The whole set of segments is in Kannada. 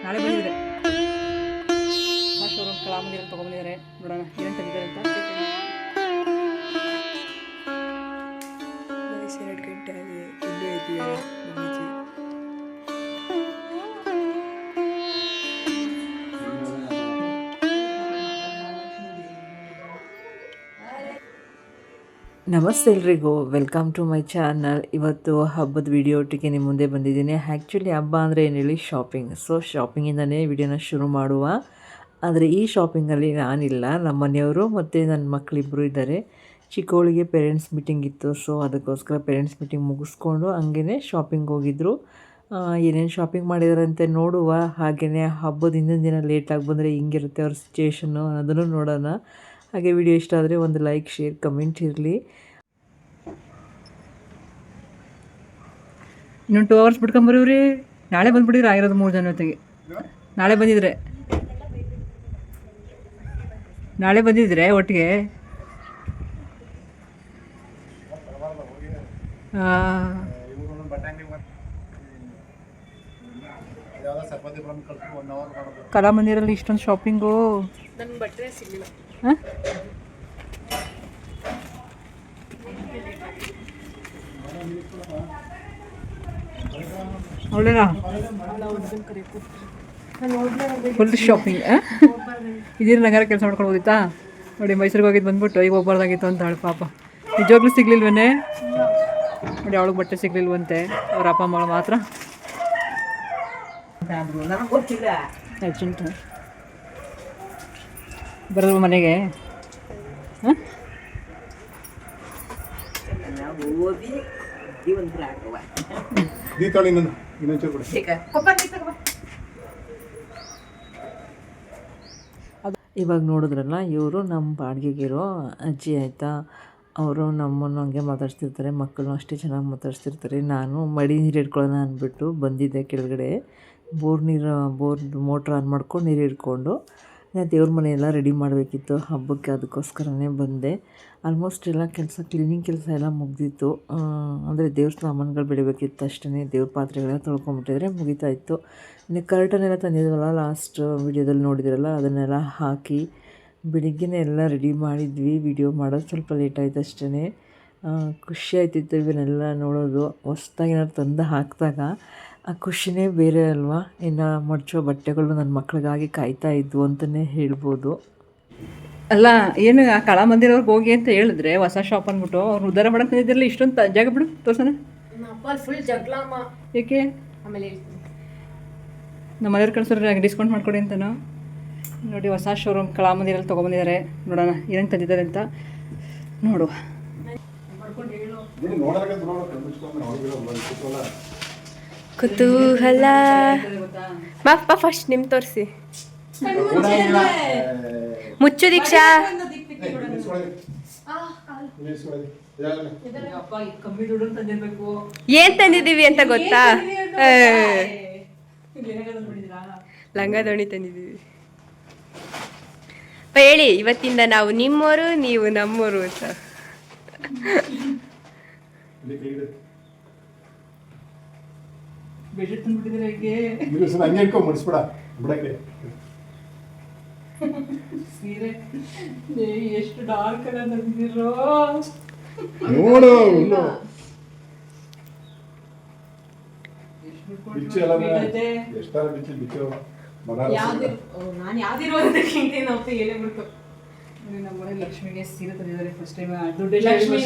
ನಾಳೆ ಬಂದಿದ್ರೆ ಶೋರೂಮ್ ಕಲಾಮಂದಿರ ತೊಗೊಂಡಿದ್ದಾರೆ. ನೋಡೋಣ ಏನೇನು ತಂದಿದ್ದಾರೆ ಅಂತ. 2 ಗಂಟೆ ಆಗಿ ಇಲ್ಲೇ ಇದ್ದೀವಿ. ನಮಸ್ತೆ ಎಲ್ರಿಗೂ, ವೆಲ್ಕಮ್ ಟು ಮೈ ಚಾನಲ್. ಇವತ್ತು ಹಬ್ಬದ ವಿಡಿಯೋ ಒಟ್ಟಿಗೆ ನಿಮ್ಮ ಮುಂದೆ ಬಂದಿದ್ದೀನಿ. ಆ್ಯಕ್ಚುಲಿ ಹಬ್ಬ ಅಂದರೆ ಏನು ಹೇಳಿ, ಶಾಪಿಂಗ್. ಸೊ ಶಾಪಿಂಗಿಂದನೇ ವಿಡಿಯೋನ ಶುರು ಮಾಡುವ. ಆದರೆ ಈ ಶಾಪಿಂಗಲ್ಲಿ ನಾನಿಲ್ಲ, ನಮ್ಮ ಮನೆಯವರು ಮತ್ತು ನನ್ನ ಮಕ್ಕಳಿಬ್ಬರು ಇದ್ದಾರೆ. ಚಿಕ್ಕವಳಿಗೆ ಪೇರೆಂಟ್ಸ್ ಮೀಟಿಂಗ್ ಇತ್ತು, ಸೊ ಅದಕ್ಕೋಸ್ಕರ ಪೇರೆಂಟ್ಸ್ ಮೀಟಿಂಗ್ ಮುಗಿಸ್ಕೊಂಡು ಹಂಗೇ ಶಾಪಿಂಗ್ ಹೋಗಿದ್ದರು. ಏನೇನು ಶಾಪಿಂಗ್ ಮಾಡಿದ್ದಾರೆ ಅಂತ ನೋಡುವ. ಹಾಗೆಯೇ ಹಬ್ಬದ ಹಿಂದಿನ ದಿನ ಲೇಟಾಗಿ ಬಂದರೆ ಹಿಂಗಿರುತ್ತೆ ಅವ್ರ ಸಿಚುವೇಶನ್ನು, ಅದನ್ನು ನೋಡೋಣ. ಹಾಗೆ ವಿಡಿಯೋ ಇಷ್ಟ ಆದರೆ ಒಂದು ಲೈಕ್, ಶೇರ್, ಕಮೆಂಟ್ ಇರಲಿ. ಇನ್ನೊಂದು 2 hours ಬಿಟ್ಕೊಂಬರೀವ್ರಿ. ನಾಳೆ ಬಂದುಬಿಟ್ಟಿದ್ರೆ ಆಗಿರೋದು 3 ಜನ ಹೊತ್ತಿಗೆ. ನಾಳೆ ಬಂದಿದ್ರೆ ಒಟ್ಟಿಗೆ ಕಲಾಮಂದಿರಲ್ಲಿ ಇಷ್ಟೊಂದು ಶಾಪಿಂಗು. ಹಾಂ, ಒಳ್ಳೆನಾ ಫುಲ್ ಶಾಪಿಂಗ್. ಇದಿರ ನಗರ ಕೆಲಸ ಮಾಡ್ಕೊಂಡು ಹೋಗಿತ್ತಾ ನೋಡಿ. ಮೈಸೂರಿಗೆ ಹೋಗಿದ್ದು ಬಂದ್ಬಿಟ್ಟು ಈಗ ಹೋಗ್ಬಾರ್ದಾಗಿತ್ತು ಅಂತ ಹೇಳಿ ಪಾಪ. ನಿಜವಾಗ್ಲೂ ಸಿಗ್ಲಿಲ್ವೇ ನೋಡಿ, ಅವಳಿಗೆ ಬಟ್ಟೆ ಸಿಗ್ಲಿಲ್ವಂತೆ. ಅವ್ರ ಅಪ್ಪ ಅಮ್ಮ ಮಾತ್ರ ಅರ್ಜೆಂಟ್ ಬರೋದು ಮನೆಗೆ. ಹಾಂ, ಇವಾಗ ನೋಡಿದ್ರಲ್ಲ, ಇವರು ನಮ್ಮ ಬಾಡಿಗೆಗಿರೋ ಅಜ್ಜಿ ಆಯಿತಾ. ಅವರು ನಮ್ಮನ್ನು ಹಂಗೆ ಮಾತಾಡ್ತಿರ್ತಾರೆ, ಮಕ್ಕಳನ್ನೂ ಅಷ್ಟೇ ಚೆನ್ನಾಗಿ ಮಾತಾಡ್ತಿರ್ತಾರೆ. ನಾನು ಮಡಿ ನೀರು ಹಿಡ್ಕೊಳ್ಳೋಣ ಅಂದ್ಬಿಟ್ಟು ಬಂದಿದ್ದೆ ಕೆಳಗಡೆ. ಬೋರ್ ಮೋಟ್ರ್ ಆನ್ ಮಾಡ್ಕೊಂಡು ನೀರು ಹಿಡ್ಕೊಂಡು ದೇವ್ರ ಮನೆಯೆಲ್ಲ ರೆಡಿ ಮಾಡಬೇಕಿತ್ತು ಹಬ್ಬಕ್ಕೆ, ಅದಕ್ಕೋಸ್ಕರನೇ ಬಂದೆ. ಆಲ್ಮೋಸ್ಟ್ ಎಲ್ಲ ಕೆಲಸ, ಕ್ಲೀನಿಂಗ್ ಕೆಲಸ ಎಲ್ಲ ಮುಗ್ದಿತ್ತು. ಅಂದರೆ ದೇವ್ರ ಸಾಮಾನುಗಳು ಬೆಳಿಬೇಕಿತ್ತು ಅಷ್ಟೇ. ದೇವ್ರ ಪಾತ್ರೆಗಳೆಲ್ಲ ತೊಳ್ಕೊಂಬಿಟ್ಟಿದ್ರೆ ಮುಗಿತಾ ಇತ್ತು. ಇನ್ನು ಕರ್ಟನ್ ಎಲ್ಲ ತಂದಿದ್ವಲ್ಲ, ಲಾಸ್ಟ್ ವೀಡಿಯೋದಲ್ಲಿ ನೋಡಿದಿರಲ್ಲ, ಅದನ್ನೆಲ್ಲ ಹಾಕಿ ಬೆಳಿಗ್ಗೆನೇ ಎಲ್ಲ ರೆಡಿ ಮಾಡಿದ್ವಿ. ವಿಡಿಯೋ ಮಾಡೋದು ಸ್ವಲ್ಪ ಲೇಟ್ ಆಯಿತು ಅಷ್ಟೇ. ಖುಷಿ ಆಯ್ತಿತ್ತು ಇವನ್ನೆಲ್ಲ ನೋಡೋದು. ಹೊಸ್ದಾಗಿ ಏನಾದ್ರು ತಂದು ಹಾಕಿದಾಗ ಆ ಖುಷಿನೇ ಬೇರೆ ಅಲ್ವಾ. ಇನ್ನು ಮಡ್ಚೋ ಬಟ್ಟೆಗಳು ನನ್ನ ಮಕ್ಕಳಿಗಾಗಿ ಕಾಯ್ತಾ ಇದ್ವು ಅಂತಲೇ ಹೇಳ್ಬೋದು. ಅಲ್ಲ, ಏನು ಆ ಕಲಾಮಂದಿರವ್ರಿಗೆ ಹೋಗಿ ಅಂತ ಹೇಳಿದ್ರೆ ಹೊಸ ಶಾಪ್ ಅಂದ್ಬಿಟ್ಟು ಅವ್ರು ಉದ್ಧಾರ ಮಾಡಕ್ಕೆ ತಂದಿದ್ದಿರಲ್ಲ. ಇಷ್ಟೊಂದು ಜಾಗ ಬಿಡು ತೋರ್ಸೋಣ. ಫುಲ್ ಜಗ್ಲಮ್ಮ. ಏಕೆ? ಆಮೇಲೆ ನಮ್ಮ ಮನೆಯವ್ರು ಕಳ್ಸೋರು ಡಿಸ್ಕೌಂಟ್ ಮಾಡ್ಕೊಡಿ ಅಂತನೋ. ನೋಡಿ, ಹೊಸ ಶೋರೂಮ್ ಕಲಾಮಂದಿರಲ್ಲಿ ತೊಗೊಬಂದಿದ್ದಾರೆ. ನೋಡೋಣ ಏನೇನು ತಂದಿದ್ದಾರೆ ಅಂತ ನೋಡುವ. ಕುತೂಹಲ. ಮಾಪ್ಪ ಫಸ್ಟ್ ನಿಮ್ ತೋರಿಸಿ. ಮುಚ್ಚು ದೀಕ್ಷಾ. ಏನ್ ತಂದಿದ್ದೀವಿ ಅಂತ ಗೊತ್ತಾ? ಲಂಗ ದೋಣಿ ತಂದಿದ್ದೀವಿ. ಹೇಳಿ, ಇವತ್ತಿಂದ ನಾವು ನಿಮ್ಮೋರು, ನೀವು ನಮ್ಮೋರು ಅಂತ. ಎಷ್ಟು ಡಾರ್ಕ್ ಕಲರ್ ತಂದಿರೋ ನೋಡು. ನಮ್ಮನೆ ಲಕ್ಷ್ಮಿಗೆ ಸೀರೆ ತಂದಿದ್ದಾರೆ ಫಸ್ಟ್ ಟೈಮ್. ದುಡ್ಡು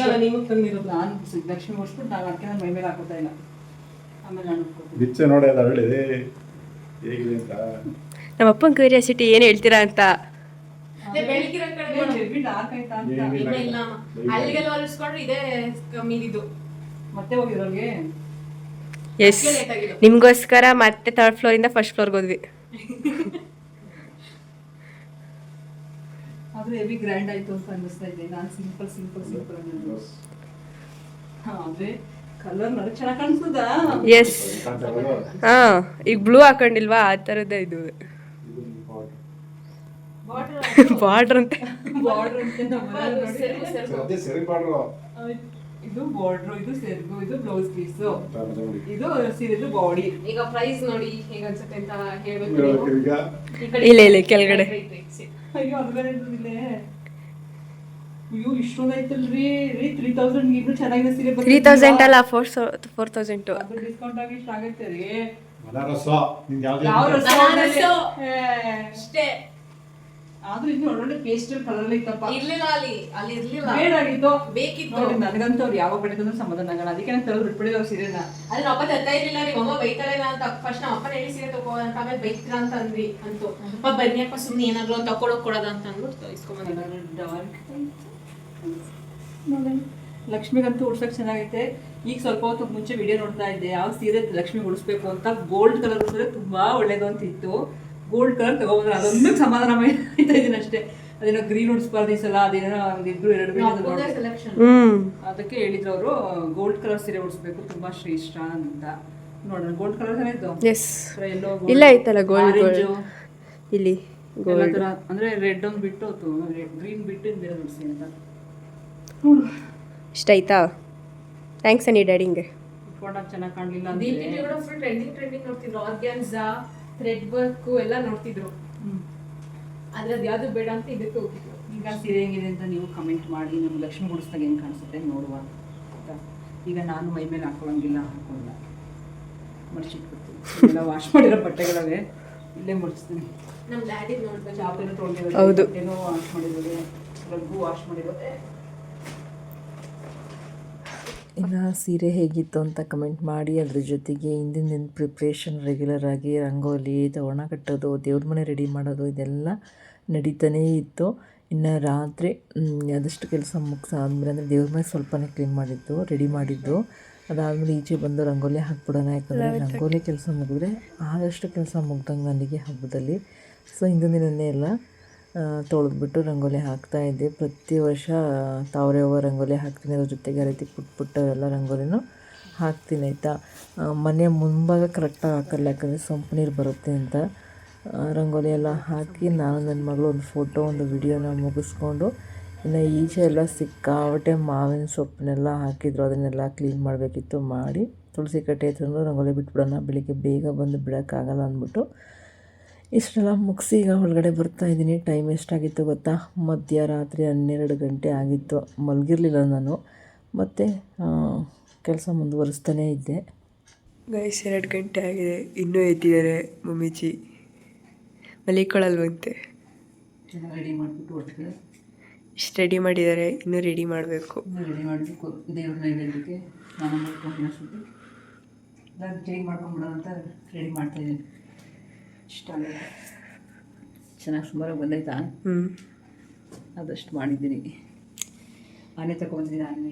ತಂದಿರೋದು ನಾನು ಲಕ್ಷ್ಮಿ ಹೊಡ್ಸ್ಬಿಟ್ಟು ನಾನು ಅದಕ್ಕೆ ನಾನು ಮೈ ಮೇಲೆ ಹಾಕೋತಾ ಇಲ್ಲ. ಆಮೇಲೆ ನಾನು ಬಿಚ್ಚೆ ನೋಡಿ ಅದು ಹರಳಿ ಹೇಗಿದೆ ಅಂತ. ನಮ್ಮ ಅಪ್ಪನ ಕ್ಯೂರಿಯಾಸಿಟಿ ಏನು ಹೇಳ್ತೀರಾ ಅಂತ. ಮತ್ತೆ ಹೋಗಿರೋರಿಗೆ ಎಸ್, ನಿಮ್ಗೋಸ್ಕರ ಮತ್ತೆ 3rd ಫ್ಲೋರಿಂದ 1st ಫ್ಲೋರ್ಗೆ ಹೋದ್ವಿ. ಆದ್ರೆ ಹೆವಿ ಗ್ರ್ಯಾಂಡ್ ಆಯ್ತು ಅಂತ ಅನ್ನಿಸ್ತಾ ಇದೆ. ನಾನು ಸಿಂಪಲ್ ಅದೇ ಕಲರ್ ನನಗೆ ಚೆನ್ನಾಗಿ ಕಾಣಿಸ್ತದಾ? ಎಸ್. ಹಾ, ಈಗ ಬ್ಲೂ ಹಾಕೊಂಡಿಲ್ವಾ, ಆ ಥರದ್ದೇ ಇದು. ಬಾರ್ಡರ್ ಅಂತ. ಇದು ಬಾರ್ಡ್ರು, ಇದು ಸೆರ್ಗು, ಇದು ಬ್ಲೌಸ್ ಪೀಸು, ಮತ್ತೆ ನೋಡಿ. ಇದು ಸೀರೆದು ಬಾಡಿ. ಈಗ ಪ್ರೈಸ್ ನೋಡಿ ಹೇಗೆ ಅನ್ಸುತ್ತೆ ಅಂತ ಹೇಳ್ಬೇಕು ಹೇಳ್ಬೇಕು ನೀವು. ಈಗ ಈ ಕಡೆ ಇಲ್ಲ ಕೆಳಗಡೆ. ಅಯ್ಯೋ ಅದು ಬೇರೆ ಇಲ್ಲೇ. ಅಯ್ಯೋ ಇಷ್ಟೊಂದು ಐತಲ್ರಿ ರೀ. 3000 ಇನ್ನೂ ಚೆನ್ನಾಗಿದೆ ಸೀರೆ. 3000 ಅಲ್ಲ 4000. ಅದು ಡಿಸ್ಕೌಂಟ್ ಆಗಿ ಇಷ್ಟ ಆಗೈತೆ ರೀ. ಬನಾರಸ್ ನಿಂಗೆ ಯಾವ್ದು ಯಾವ ಬೇಕು? ರಸ ಅಷ್ಟೇ. ಆದ್ರೂ ಇನ್ನು ಒಳ್ಳೊಳ್ಳೆ ಪೇಸ್ಟಲ್ ಕಲರ್ ಐತಪ್ಪ. ಇರ್ಲಿಲ್ಲ ಅಲ್ಲಿ ಇರ್ಲಿಲ್ಲ. ಬೇಡಾಗಿತ್ತು. ಬೇಕಿತ್ತು. ನೋಡಿ ನನಗಂತೂ ಅವ್ರು ಯಾವಾಗ ಬೆಳೆದಂದ್ರೆ ಸಮಾಧಾನ ಆಗಲ್ಲ. ಅದಕ್ಕೆ ನಾನು ತರದು ಬಿಟ್ಬಿಡಿದವ್ರು ಸೀರೆನ. ಅದ್ರ ಅಪ್ಪ ತರ್ತಾ ಇರ್ಲಿಲ್ಲ ರೀ. ಅಮ್ಮ ಬೈತಾಳೆ ಅಂತ ಫಸ್ಟ್ ನಮ್ಮ ಅಪ್ಪನ ಹೇಳಿ ಸೀರೆ ತಗೋ ಅಂತ, ಆಮೇಲೆ ಬೈತೀರಾ ಅಂತ ಅಂದ್ವಿ ಅಂತೂ. ಅಪ್ಪ ಬನ್ನಿಯಪ್ಪ ಸುಮ್ಮನೆ ಏನಾದ್ರು ತಕೊಡೋಕ್ ಕೊಡೋದ ಅಂತ ಅಂದ್ಬಿಟ್ಟು ಇಸ್ಕೊಂಬಂದ. ಲಕ್ಷ್ಮಿಗಂತೂ ಉಡ್ಸಕ್ ಚೆನ್ನಾಗೈತೆ. ಈಗ ಸ್ವಲ್ಪ ಹೊತ್ತು ಮುಂಚೆ ವಿಡಿಯೋ ನೋಡ್ತಾ ಇದ್ದೆ, ಯಾವ ಸೀರೆ ಲಕ್ಷ್ಮಿ ಉಡಿಸ್ಬೇಕು ಅಂತ. ಗೋಲ್ಡ್ ಕಲರ್ ಉಡಿಸಿದ್ರೆ ತುಂಬಾ ಒಳ್ಳೇದು ಅಂತ ಇತ್ತು. ಗೋಲ್ಡ್ ಕಲರ್ ತಗೊಬಂದ್ರೆ ಅದೊಂದು ಸಮಾಧಾನ ಆಯ್ತಾ ಇದೀನಿ ಅಷ್ಟೇ. ಅದೇನೋ ಗ್ರೀನ್ ಉಡಿಸ್ಬಾರ್ದು ಈ ಸಲ, ಅದೇನೋ ಒಂದಿಬ್ರು ಎರಡು ಅದಕ್ಕೆ ಹೇಳಿದ್ರು ಅವರು ಗೋಲ್ಡ್ ಕಲರ್ ಸೀರೆ ಉಡಿಸ್ಬೇಕು, ತುಂಬಾ ಶ್ರೇಷ್ಠ ಅಂತ. ನೋಡೋಣ ಗೋಲ್ಡ್ ಕಲರ್ ಇದ್ದು ಎಲ್ಲೋ ಇಲ್ಲ ಐತಲ್ಲ ಗೋಲ್ಡ್ ಇಲ್ಲಿ ಎಲ್ಲ ತರ ಅಂದ್ರೆ ರೆಡ್ ಒಂದು ಬಿಟ್ಟು ಗ್ರೀನ್ ಬಿಟ್ಟು ಬೇರೆ ಉಡಿಸಿ ಅಂತ. ಇಷ್ಟ ಆಯ್ತಾ? ಥ್ಯಾಂಕ್ಸ್ ಅನ್ನಿ ಡ್ಯಾಡಿಂಗೆ. ಇಟ್ಕೊಂಡಾಗ ಚೆನ್ನಾಗಿ ಕಾಣಲಿಲ್ಲ ದೀಪಿಗೆ ಕೂಡ ಫುಲ್ ಟ್ರೆಂಡಿಂಗ್ ನೋಡ್ತಿದ್ರು. ಆರ್ಗ್ಯಾನ್ಸಾ, ಥ್ರೆಡ್ ವರ್ಕ್ ಎಲ್ಲ ನೋಡ್ತಿದ್ರು. ಆದ್ರೆ ಅದು ಯಾವುದು ಬೇಡ ಅಂತ ಇದಕ್ಕೆ ಹೋಗಿದ್ರು. ಈಗ ಸೀರೆ ಹೆಂಗಿದೆ ಅಂತ ನೀವು ಕಮೆಂಟ್ ಮಾಡಿ. ನಮ್ಮ ಲಕ್ಷ್ಮಿ ಗುಡಿಸ್ದಾಗ ಹೆಂಗೆ ಕಾಣಿಸುತ್ತೆ ನೋಡುವ ಆಯ್ತಾ. ಈಗ ನಾನು ಮೈ ಮೇಲೆ ಹಾಕೊಳ್ಳೋಂಗಿಲ್ಲ, ಹಾಕೊಳ್ಳಲ್ಲ, ಮಡಿಸಿಟ್ಬಿಡ್ತೀನಿ. ಎಲ್ಲ ವಾಶ್ ಮಾಡಿರೋ ಬಟ್ಟೆಗಳವೆ ಇಲ್ಲೇ ಮಡಿಸ್ತೀನಿ. ನಮ್ಮ ಡ್ಯಾಡಿ ನೋಡ್ಬೇಕು. ಚಾಪೇನೂ ತೊಗೊಂಡಿರೋದು, ಹೌದು. ಬಟ್ಟೆನೂ ವಾಶ್ ಮಾಡಿರೋದೆ, ರಗ್ಗು ವಾಶ್ ಮಾಡಿರೋದೆ. ಇನ್ನು ಸೀರೆ ಹೇಗಿತ್ತು ಅಂತ ಕಮೆಂಟ್ ಮಾಡಿ. ಅದ್ರ ಜೊತೆಗೆ ಹಿಂದಿನ ದಿನ ಪ್ರಿಪ್ರೇಷನ್ ರೆಗ್ಯುಲರ್ ಆಗಿ ರಂಗೋಲಿ, ತೋರಣ ಕಟ್ಟೋದು, ದೇವ್ರ ಮನೆ ರೆಡಿ ಮಾಡೋದು ಇದೆಲ್ಲ ನಡೀತಾನೇ ಇತ್ತು. ಇನ್ನು ರಾತ್ರಿ ಆದಷ್ಟು ಕೆಲಸ ಮುಗಿಸಾದ್ಮೇಲೆ ಅಂದರೆ ದೇವ್ರ ಮನೆ ಸ್ವಲ್ಪನೇ ಕ್ಲೀನ್ ಮಾಡಿದ್ದು, ರೆಡಿ ಮಾಡಿದ್ದು. ಅದಾದಮೇಲೆ ಈಚೆ ಬಂದು ರಂಗೋಲಿ ಹಾಕ್ಬಿಡೋಣ. ಯಾಕಂದರೆ ರಂಗೋಲಿ ಕೆಲಸ ಮುಗಿದ್ರೆ ಆದಷ್ಟು ಕೆಲಸ ಮುಗ್ದಂಗೆ ನನಗೆ ಹಬ್ಬದಲ್ಲಿ. ಸೊ ಹಿಂದಿನ ದಿನವೇ ಎಲ್ಲ ತೊಳೆದ್ಬಿಟ್ಟು ರಂಗೋಲಿ ಹಾಕ್ತಾಯಿದ್ದೆ. ಪ್ರತಿ ವರ್ಷ ತಾವರೆ ಹೂವು ರಂಗೋಲಿ ಹಾಕ್ತೀನಿ. ಅದ್ರ ಜೊತೆಗೆ ಆ ರೀತಿ ಪುಟ್ಟ ಎಲ್ಲ ರಂಗೋಲಿನೂ ಹಾಕ್ತೀನಿ ಆಯಿತಾ. ಮನೆ ಮುಂಭಾಗ ಕರೆಕ್ಟಾಗಿ ಹಾಕಲ್ಲ, ಯಾಕಂದರೆ ಸೊಂಪು ನೀರು ಬರುತ್ತೆ ಅಂತ. ರಂಗೋಲಿ ಎಲ್ಲ ಹಾಕಿ ನಾನು ನನ್ನ ಮಗಳು ಒಂದು ಫೋಟೋ ಒಂದು ವಿಡಿಯೋನ ಮುಗಿಸ್ಕೊಂಡು, ಇನ್ನು ಈಚೆ ಎಲ್ಲ ಸಿಕ್ಕಾಬಟ್ಟೆ ಮಾವಿನ ಸೊಪ್ಪನ್ನೆಲ್ಲ ಹಾಕಿದ್ರು. ಅದನ್ನೆಲ್ಲ ಕ್ಲೀನ್ ಮಾಡಬೇಕಿತ್ತು. ಮಾಡಿ ತುಳಸಿ ಕಟ್ಟೆ ಹತ್ರನೂ ರಂಗೋಲಿ ಬಿಟ್ಬಿಡೋಣ, ಬೆಳಿಗ್ಗೆ ಬೇಗ ಬಂದು ಬಿಡೋಕ್ಕಾಗಲ್ಲ ಅಂದ್ಬಿಟ್ಟು ಇಷ್ಟೆಲ್ಲ ಮುಗಿಸಿ ಈಗ ಒಳಗಡೆ ಬರ್ತಾಯಿದ್ದೀನಿ. ಟೈಮ್ ಎಷ್ಟಾಗಿತ್ತು ಗೊತ್ತಾ? ಮಧ್ಯರಾತ್ರಿ 12 ಗಂಟೆ ಆಗಿತ್ತು. ಮಲಗಿರಲಿಲ್ಲ ನಾನು, ಮತ್ತು ಕೆಲಸ ಮುಂದುವರಿಸ್ತಾನೇ ಇದ್ದೆ. ಗೈಸ್ 2 ಗಂಟೆ ಆಗಿದೆ, ಇನ್ನೂ ಎದ್ದಿದ್ದಾರೆ ಮಮ್ಮಿಜಿ. ಮಲಿಕೊಳ್ಳಲ್ವಂತೆ. ರೆಡಿ ಮಾಡಿಬಿಟ್ಟು ಒಟ್ಟಿಗೆ ಇಷ್ಟು ರೆಡಿ ಮಾಡಿದ್ದಾರೆ, ಇನ್ನೂ ರೆಡಿ ಮಾಡಬೇಕು. ರೆಡಿ ಮಾಡಬೇಕು. ದೇವ್ರ ನೈವೇದ್ಯಕ್ಕೆ ಸ್ನಾನ ಮಾಡ್ಕೊಂಡು ಅನ್ಸುತ್ತೆ ನಾನು ಕ್ಲೀನ್ ಮಾಡ್ಕೊಂಬಿಡೋಣ ಅಂತ ರೆಡಿ ಮಾಡ್ತಾಯಿದ್ದೀನಿ. ಇಷ್ಟ ಆಗುತ್ತೆ. ಚೆನ್ನಾಗಿ ಸುಮಾರಾಗಿ ಬಂದೈತಾ? ಆದಷ್ಟು ಮಾಡಿದ್ದೀನಿ. ಆನೆ ತಗೊಂಡಿದ್ದೀನಿ. ಆನೆ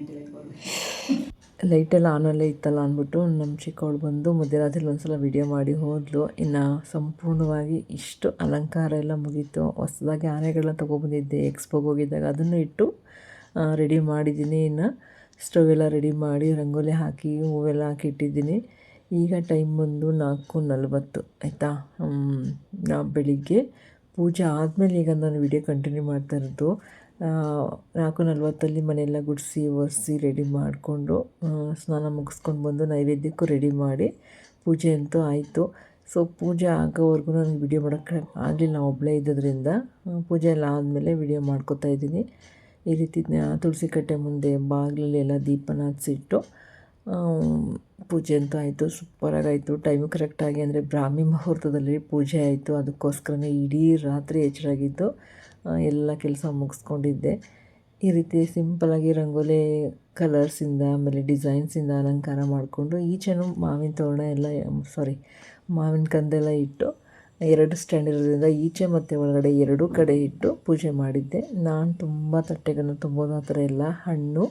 ಲೈಟೆಲ್ಲ ಆನಲ್ಲೇ ಇತ್ತಲ್ಲ ಅಂದ್ಬಿಟ್ಟು ನಮ್ಮ ಚಿಕ್ಕವಳು ಬಂದು ಮಧ್ಯರಾತ್ರಿ ಒಂದ್ಸಲ ವಿಡಿಯೋ ಮಾಡಿ ಹೋದ್ಲು. ಇನ್ನು ಸಂಪೂರ್ಣವಾಗಿ ಇಷ್ಟು ಅಲಂಕಾರ ಎಲ್ಲ ಮುಗೀತು. ಹೊಸದಾಗಿ ಆನೆಗಳನ್ನ ತೊಗೊಬಂದಿದ್ದೆ ಎಕ್ಸ್ಪೋಗೆ ಹೋಗಿದ್ದಾಗ, ಅದನ್ನು ಇಟ್ಟು ರೆಡಿ ಮಾಡಿದ್ದೀನಿ. ಇನ್ನು ಸ್ಟವ್ ಎಲ್ಲ ರೆಡಿ ಮಾಡಿ ರಂಗೋಲಿ ಹಾಕಿ ಹೂವೆಲ್ಲ ಹಾಕಿ ಇಟ್ಟಿದ್ದೀನಿ. ಈಗ ಟೈಮ್ ಬಂದು 4:40 ಆಯಿತಾ. ಬೆಳಿಗ್ಗೆ ಪೂಜೆ ಆದಮೇಲೆ ಈಗ ನಾನು ವಿಡಿಯೋ ಕಂಟಿನ್ಯೂ ಮಾಡ್ತಾ ಇರೋದು. 4:40 ಮನೆಯೆಲ್ಲ ಗುಡಿಸಿ ಒರೆಸಿ ರೆಡಿ ಮಾಡಿಕೊಂಡು ಸ್ನಾನ ಮುಗಿಸ್ಕೊಂಡು ಬಂದು ನೈವೇದ್ಯಕ್ಕೂ ರೆಡಿ ಮಾಡಿ ಪೂಜೆ ಅಂತೂ ಆಯಿತು. ಸೊ ಪೂಜೆ ಆಗೋವರೆಗೂ ನನಗೆ ವಿಡಿಯೋ ಮಾಡೋಕ್ಕೆ ಆಗಲಿಲ್ಲ, ಒಬ್ಬಳೇ ಇದ್ದದ್ರಿಂದ. ಪೂಜೆ ಎಲ್ಲ ಆದಮೇಲೆ ವಿಡಿಯೋ ಮಾಡ್ಕೋತಾ ಇದ್ದೀನಿ. ಈ ರೀತಿ ತುಳಸಿ ಕಟ್ಟೆ ಮುಂದೆ ಬಾಗಿಲಲ್ಲಿ ಎಲ್ಲ ದೀಪನ ಹಚ್ಚಿಟ್ಟು ಪೂಜೆ ಅಂತೂ ಆಯಿತು. ಸೂಪರಾಗಾಯಿತು. ಟೈಮು ಕರೆಕ್ಟಾಗಿ ಅಂದರೆ ಬ್ರಾಹ್ಮಿ ಮುಹೂರ್ತದಲ್ಲಿ ಪೂಜೆ ಆಯಿತು. ಅದಕ್ಕೋಸ್ಕರನೇ ಇಡೀ ರಾತ್ರಿ ಎಚ್ಚರಾಗಿದ್ದು ಎಲ್ಲ ಕೆಲಸ ಮುಗಿಸ್ಕೊಂಡಿದ್ದೆ. ಈ ರೀತಿ ಸಿಂಪಲಾಗಿ ರಂಗೋಲಿ ಕಲರ್ಸಿಂದ ಆಮೇಲೆ ಡಿಸೈನ್ಸಿಂದ ಅಲಂಕಾರ ಮಾಡಿಕೊಂಡು ಈಚೆನೂ ಮಾವಿನ ತೋರಣ ಎಲ್ಲ ಮಾವಿನ ಕಂದೆಲ್ಲ ಇಟ್ಟು 2 ಸ್ಟ್ಯಾಂಡ್ ಇರೋದ್ರಿಂದ ಈಚೆ ಮತ್ತು ಒಳಗಡೆ 2 ಕಡೆ ಇಟ್ಟು ಪೂಜೆ ಮಾಡಿದ್ದೆ. ನಾನು ತುಂಬ ತಟ್ಟೆಗಳನ್ನು ತುಂಬೋದು, ಆ ಥರ ಎಲ್ಲ ಹಣ್ಣು,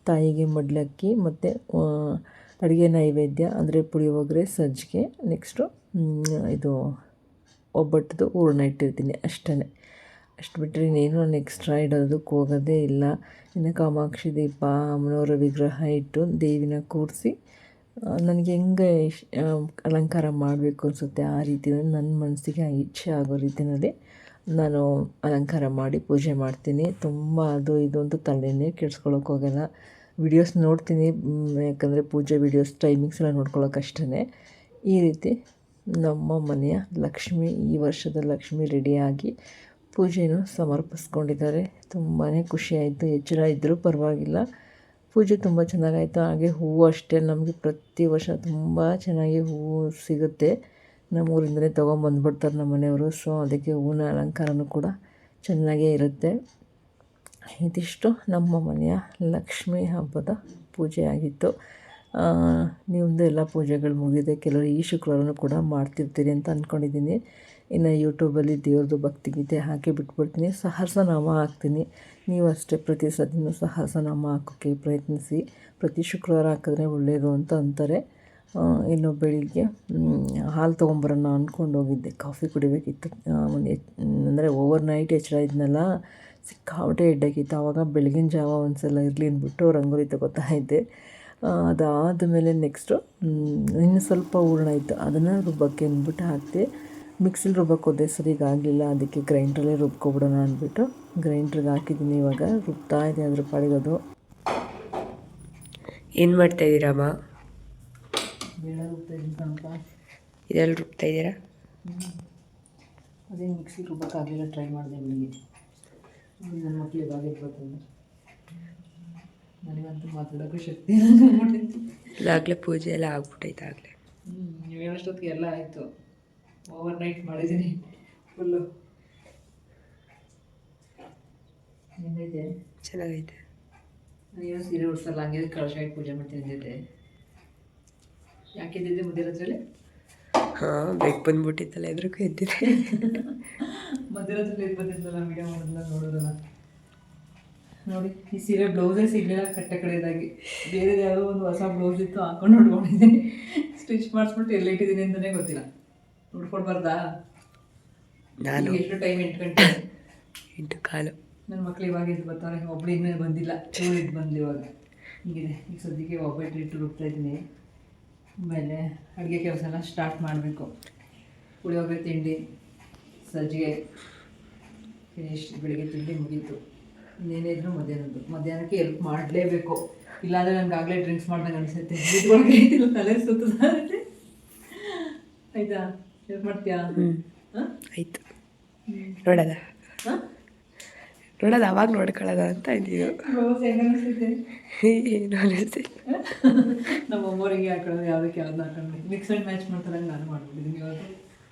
ತಾಯಿಗೆ ಮಡ್ಲಕ್ಕಿ ಮತ್ತು ಅಡುಗೆ ನೈವೇದ್ಯ ಅಂದರೆ ಪುಳಿಯೋಗರೆ, ಸಜ್ಜಿಗೆ, ನೆಕ್ಸ್ಟು ಇದು ಒಬ್ಬಟ್ಟದು ಹೂರಣ ಇಟ್ಟಿರ್ತೀನಿ ಅಷ್ಟೇ. ಅಷ್ಟು ಬಿಟ್ಟರೆ ಇನ್ನೇನು ನಾನು ಎಕ್ಸ್ಟ್ರಾ ಇಡೋದಕ್ಕೆ ಹೋಗೋದೇ ಇಲ್ಲ. ಇನ್ನು ಕಾಮಾಕ್ಷಿ ದೀಪ, ಅಮ್ಮನವರ ವಿಗ್ರಹ ಇಟ್ಟು ದೇವಿನ ಕೂರಿಸಿ ನನಗೆ ಹೆಂಗೆ ಅಲಂಕಾರ ಮಾಡಬೇಕು ಅನಿಸುತ್ತೆ ಆ ರೀತಿಯಲ್ಲಿ ನನ್ನ ಮನಸ್ಸಿಗೆ ಇಚ್ಛೆ ಆಗೋ ರೀತಿಯಲ್ಲಿ ನಾನು ಅಲಂಕಾರ ಮಾಡಿ ಪೂಜೆ ಮಾಡ್ತೀನಿ. ತುಂಬ ಅದು ಇದು ಅಂತ ತಲೆನೇ ಕೆಡ್ಸ್ಕೊಳ್ಳೋಕೆ ಹೋಗಲ್ಲ. ವೀಡಿಯೋಸ್ ನೋಡ್ತೀನಿ, ಯಾಕಂದರೆ ಪೂಜೆ ವೀಡಿಯೋಸ್ ಟೈಮಿಂಗ್ಸ್ ಎಲ್ಲ ನೋಡ್ಕೊಳ್ಳೋಕಷ್ಟೇ. ಈ ರೀತಿ ನಮ್ಮ ಮನೆಯ ಲಕ್ಷ್ಮಿ, ಈ ವರ್ಷದ ಲಕ್ಷ್ಮಿ ರೆಡಿಯಾಗಿ ಪೂಜೆಯನ್ನು ಸಮರ್ಪಿಸ್ಕೊಂಡಿದ್ದಾರೆ. ತುಂಬಾ ಖುಷಿಯಾಯಿತು. ಎಚ್ಚರ ಇದ್ದರೂ ಪರವಾಗಿಲ್ಲ, ಪೂಜೆ ತುಂಬ ಚೆನ್ನಾಗಾಯಿತು. ಹಾಗೆ ಹೂವು ಅಷ್ಟೇ, ನಮಗೆ ಪ್ರತಿ ವರ್ಷ ತುಂಬ ಚೆನ್ನಾಗಿ ಹೂವು ಸಿಗುತ್ತೆ. ನಮ್ಮೂರಿಂದಲೇ ತೊಗೊಂಬಂದ್ಬಿಡ್ತಾರೆ ನಮ್ಮ ಮನೆಯವರು. ಸೊ ಅದಕ್ಕೆ ಹೂವಿನ ಅಲಂಕಾರನೂ ಕೂಡ ಚೆನ್ನಾಗೇ ಇರುತ್ತೆ. ಇದಿಷ್ಟು ನಮ್ಮ ಮನೆಯ ಲಕ್ಷ್ಮೀ ಹಬ್ಬದ ಪೂಜೆ ಆಗಿತ್ತು. ನಿಮ್ಮದು ಎಲ್ಲ ಪೂಜೆಗಳು ಮುಗಿದೆ. ಕೆಲವರು ಈ ಶುಕ್ರವಾರನೂ ಕೂಡ ಮಾಡ್ತಿರ್ತೀರಿ ಅಂತ ಅಂದ್ಕೊಂಡಿದ್ದೀನಿ. ಇನ್ನು ಯೂಟ್ಯೂಬಲ್ಲಿ ದೇವ್ರದ್ದು ಭಕ್ತಿಗೀತೆ ಹಾಕಿ ಬಿಟ್ಬಿಡ್ತೀನಿ. ಸಹಸ್ರನಾಮ ಹಾಕ್ತೀನಿ. ನೀವು ಅಷ್ಟೇ ಪ್ರತಿ ಸತಿನೂ ಸಹಸ್ರನಾಮ ಹಾಕೋಕ್ಕೆ ಪ್ರಯತ್ನಿಸಿ. ಪ್ರತಿ ಶುಕ್ರವಾರ ಹಾಕಿದ್ರೆ ಒಳ್ಳೆಯದು ಅಂತ ಅಂತಾರೆ. ಇನ್ನು ಬೆಳಿಗ್ಗೆ ಹಾಲು ತೊಗೊಂಬರೋಣ ಅಂದ್ಕೊಂಡು ಹೋಗಿದ್ದೆ. ಕಾಫಿ ಕುಡಿಬೇಕಿತ್ತು. ಅಂದರೆ ಓವರ್ ನೈಟ್ ಎಚ್ಚರ ಇದ್ನಲ್ಲ, ಸಿಕ್ಕಾಪಟ್ಟೆ ಹೆಡ್ಡಾಗಿತ್ತು. ಆವಾಗ ಬೆಳಗಿನ ಜಾವ ಒಂದು ಸಲ ಇರಲಿ ಅಂದ್ಬಿಟ್ಟು ರಂಗೋಲಿ ತಗೋತಾ ಇದ್ದೆ. ಅದಾದಮೇಲೆ ನೆಕ್ಸ್ಟು ಇನ್ನು ಸ್ವಲ್ಪ ಹೂರಣ ಇತ್ತು, ಅದನ್ನು ರುಬ್ಬಕ್ಕೆ ಅಂದ್ಬಿಟ್ಟು ಹಾಕಿದೆ. ಮಿಕ್ಸಿಲಿ ರುಬ್ಬಕ್ಕೆ ಹೋದೆ, ಸರಿಗಾಗಲಿಲ್ಲ. ಅದಕ್ಕೆ ಗ್ರೈಂಡ್ರಲ್ಲೇ ರುಬ್ಕೊಬಿಡೋಣ ಅಂದ್ಬಿಟ್ಟು ಗ್ರೈಂಡ್ರಿಗೆ ಹಾಕಿದ್ದೀನಿ. ಇವಾಗ ರುಬ್ತಾ ಇದೆ ಅದ್ರ ಪಾಡಿಗೋದು. ಏನು ಮಾಡ್ತಾಯಿದ್ದೀರಮ್ಮ? ಬೇಳೆ ರುಬ್ತಾಯಿದ್ದೀನಿ ಕಣಪ್ಪ. ಇದೆಲ್ಲ ರುಬ್ತಾಯಿದ್ದೀರಾ? ಅದೇ ಮಿಕ್ಸಿ ರುಬ್ಬಕ್ಕಾಗಲಿಲ್ಲ, ಟ್ರೈ ಮಾಡಿದೆ ಬೆಳಿಗ್ಗೆ. ನನ್ನ ಮಕ್ಕಳು ಇವಾಗ ಇರ್ಬೇಕಂದ್ರೆ ನನಗಂತೂ ಮಾತಾಡೋಕ್ಕೂ ಶಕ್ತಿ ಇದಾಗಲೇ ಪೂಜೆ ಎಲ್ಲ ಆಗ್ಬಿಟ್ಟೈತೆ ಆಗಲೇ. ನೀವು ಹೇಳೋಷ್ಟೊತ್ತಿಗೆ ಎಲ್ಲ ಆಯಿತು. ಓವರ್ ನೈಟ್ ಮಾಡಿದ್ದೀನಿ ಫುಲ್ಲು. ನಿಂದೈತೆ ಚೆನ್ನಾಗೈತೆ. ನೀನು ಸೀರೆ ಉಡ್ಸಲ್ಲ, ಹಂಗೆ ಕಳಶ ಇಟ್ಟು ಪೂಜೆ ಮಾಡ್ತೀನಿ ಅಂದಿದ್ದೆ. ಯಾಕೆ ಇದ್ದಿದ್ದೆ ಮಧ್ಯರಾತ್ರಿಯಲ್ಲಿ? ಹಾಂ, ಬೆಕ್ ಬಂದ್ಬಿಟ್ಟಿತ್ತಲ್ಲ, ಎದ್ರಕ್ಕೂ ಎದ್ದಿದೆ. ಮಧ್ಯರಾತ್ರಿ ಎದ್ದು ಬಂದಿದ್ದಲ್ಲ, ವೀಡಿಯೋ ಮಾಡೋದನ್ನ ನೋಡೋದಲ್ಲ. ನೋಡಿ, ಈ ಸೀರೆ ಬ್ಲೌಸೇ ಸಿಗಲಿಲ್ಲ ಕಟ್ಟೆ ಕಡೆಯದಾಗಿ. ಬೇರೆದು ಯಾವುದೋ ಒಂದು ಹೊಸ ಬ್ಲೌಸ್ ಇತ್ತು, ಹಾಕೊಂಡು ನೋಡ್ಕೊಂಡಿದ್ದೀನಿ. ಸ್ಟಿಚ್ ಮಾಡಿಸ್ಬಿಟ್ಟು ಎಲ್ಲ ಇಟ್ಟಿದ್ದೀನಿ ಅಂತಲೇ ಗೊತ್ತಿಲ್ಲ. ನೋಡ್ಕೊಡ್ಬಾರ್ದಾ? ನಾನು ಎಷ್ಟು ಟೈಮ್? 8 ಗಂಟೆ. 8:15. ನನ್ನ ಮಕ್ಳು ಇವಾಗ ಇದು ಬರ್ತಾರೆ. ಒಬ್ಬಳು ಇನ್ನೂ ಬಂದಿಲ್ಲ, ಚೂರು ಇದು ಬಂದು ಇವಾಗ ಹೀಗಿದೆ. ಈಗ ಸದ್ಯಕ್ಕೆ ಒಬ್ಬಟ್ಟು ಇಟ್ಟು ರುಬ್ತಾಯಿದ್ದೀನಿ. ಆಮೇಲೆ ಅಡುಗೆ ಕೆಲಸ ಎಲ್ಲ ಸ್ಟಾರ್ಟ್ ಮಾಡಬೇಕು. ಪುಳಿಯೋಗರೆ, ತಿಂಡಿ, ಸಜ್ಜಿಗೆ ಫಿನಿಶ್. ಬೆಳಿಗ್ಗೆ ತಿಂಡಿ ಮುಗೀತು. ಇನ್ನೇನೇ ಇದ್ರೂ ಮಧ್ಯಾಹ್ನಕ್ಕೆ ಹೆಲ್ಪ್ ಮಾಡಲೇಬೇಕು. ಇಲ್ಲಾಂದರೆ ನನಗೆ ಆಗಲೇ ಡ್ರಿಂಕ್ಸ್ ಮಾಡ್ದಂಗೆ ಅನಿಸುತ್ತೆ. ಇದ್ರೊಳಗೆ ತಲೆ ಸುತ್ತದೆ. ಆಯಿತಾ? ಹೆಲ್ಪ್ ಮಾಡ್ತೀಯಾ? ಹಾಂ, ಆಯಿತು. ನೋಡೋದ ಅವಾಗ ನೋಡ್ಕೊಳ್ಳೋದ ಅಂತ ಇದ್ದೀವಿ. ಬ್ಲೌಸ್ ಹೆಂಗೆ ಅನಿಸುತ್ತೆ? ಏನು ಅನಿಸ್ತಿಲ್ಲ. ನಮ್ಮ ಅಮ್ಮವರಿಗೆ ಹಾಕೊಳ್ಳೋದು, ಯಾವುದಕ್ಕೆ ಯಾವ್ದು ಹಾಕೊಂಡು ಮಿಕ್ಸ್ ಆ್ಯಂಡ್ ಮ್ಯಾಚ್ ಮಾಡ್ತಾರಂಗೆ ನಾನು ಮಾಡ್ಬಿಟ್ಟಿದ್ದೀನಿ. ಇವಾಗ